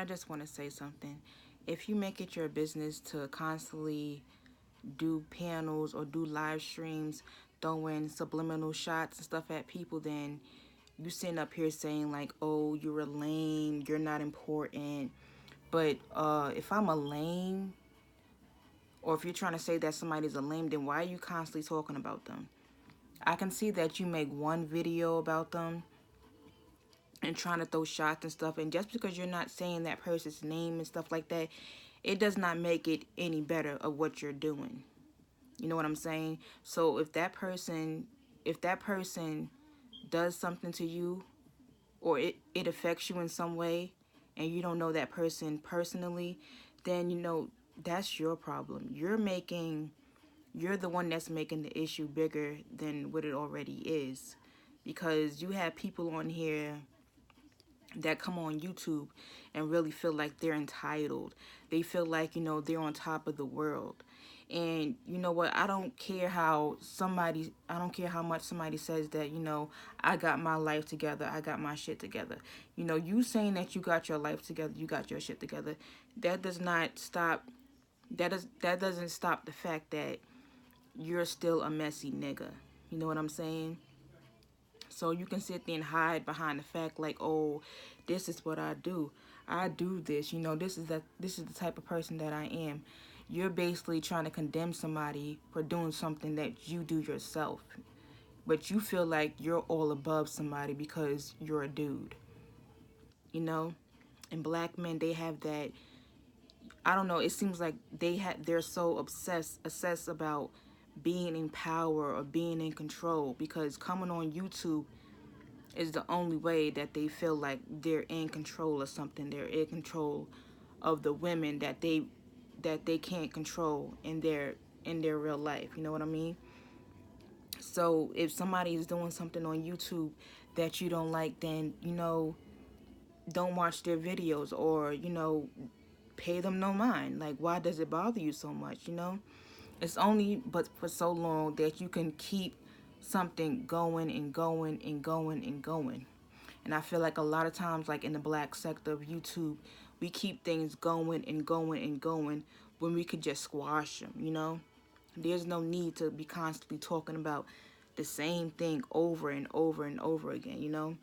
I just want to say something. If you make it your business to constantly do panels or do live streams, throwing subliminal shots and stuff at people, then you sitting up here saying like, oh, you're a lame, you're not important. But if I'm a lame, or if you're trying to say that somebody's a lame, then why are you constantly talking about them? I can see that you make one video about them and trying to throw shots and stuff, and just because you're not saying that person's name and stuff like that, it does not make it any better of what you're doing. You know what I'm saying? So if that person does something to you, or it affects you in some way, and you don't know that person personally, then that's your problem. You're the one that's making the issue bigger than what it already is, because you have people on here that come on YouTube and really feel like they're entitled. They feel like, they're on top of the world. And you know what? I don't care how much somebody says that, I got my life together, I got my shit together. You saying that you got your life together, you got your shit together, that does not stop, that doesn't stop the fact that you're still a messy nigga. You know what I'm saying? So you can sit there and hide behind the fact like, oh, this is what I do. I do this. This is the type of person that I am. You're basically trying to condemn somebody for doing something that you do yourself. But you feel like you're all above somebody because you're a dude. You know? And black men, they have that, I don't know, it seems like they're so obsessed about being in power or being in control, because coming on YouTube is the only way that they feel like they're in control of something. They're in control of the women that they can't control in their real life. You know what I mean? So if somebody is doing something on YouTube that you don't like, then don't watch their videos, or pay them no mind. Like, why does it bother you so much? It's only but for so long that you can keep something going and going and going and going. And I feel like a lot of times, like in the black sector of YouTube, we keep things going and going and going when we could just squash them. There's no need to be constantly talking about the same thing over and over and over again.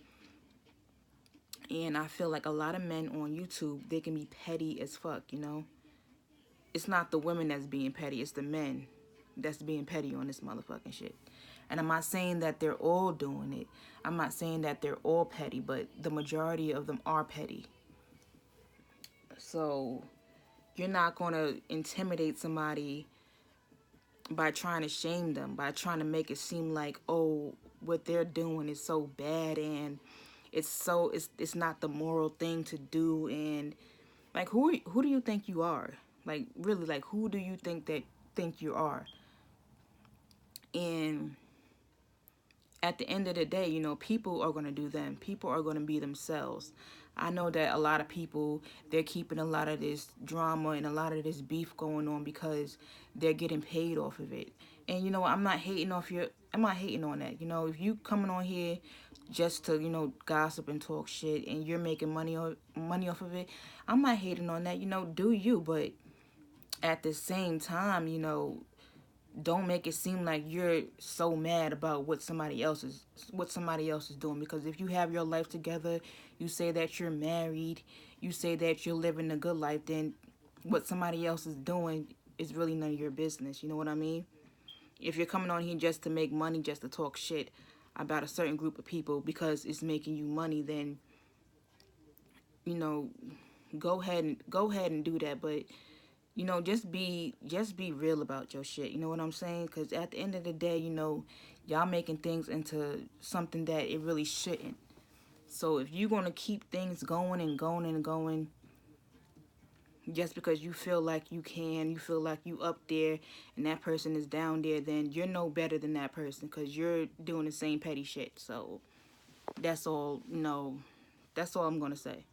And I feel like a lot of men on YouTube, they can be petty as fuck. It's not the women that's being petty, it's the men that's being petty on this motherfucking shit. And I'm not saying that they're all doing it. I'm not saying that they're all petty, but the majority of them are petty. So you're not going to intimidate somebody by trying to shame them, by trying to make it seem like, oh, what they're doing is so bad, and it's not the moral thing to do. And like, who do you think you are? Like, really, like, who do you think you are? And at the end of the day, people are going to do them. People are going to be themselves. I know that a lot of people, they're keeping a lot of this drama and a lot of this beef going on because they're getting paid off of it. And I'm not hating I'm not hating on that. If you coming on here just to, gossip and talk shit, and you're making money off of it, I'm not hating on that. Do you, but at the same time, don't make it seem like you're so mad about what somebody else is doing. Because if you have your life together, you say that you're married, you say that you're living a good life, then what somebody else is doing is really none of your business. You know what I mean? If you're coming on here just to make money, just to talk shit about a certain group of people because it's making you money, then you know go ahead and do that. But just be real about your shit. You know what I'm saying? Because at the end of the day, y'all making things into something that it really shouldn't. So if you're going to keep things going and going and going just because you feel like you feel like you up there and that person is down there, then you're no better than that person because you're doing the same petty shit. So that's all, that's all I'm going to say.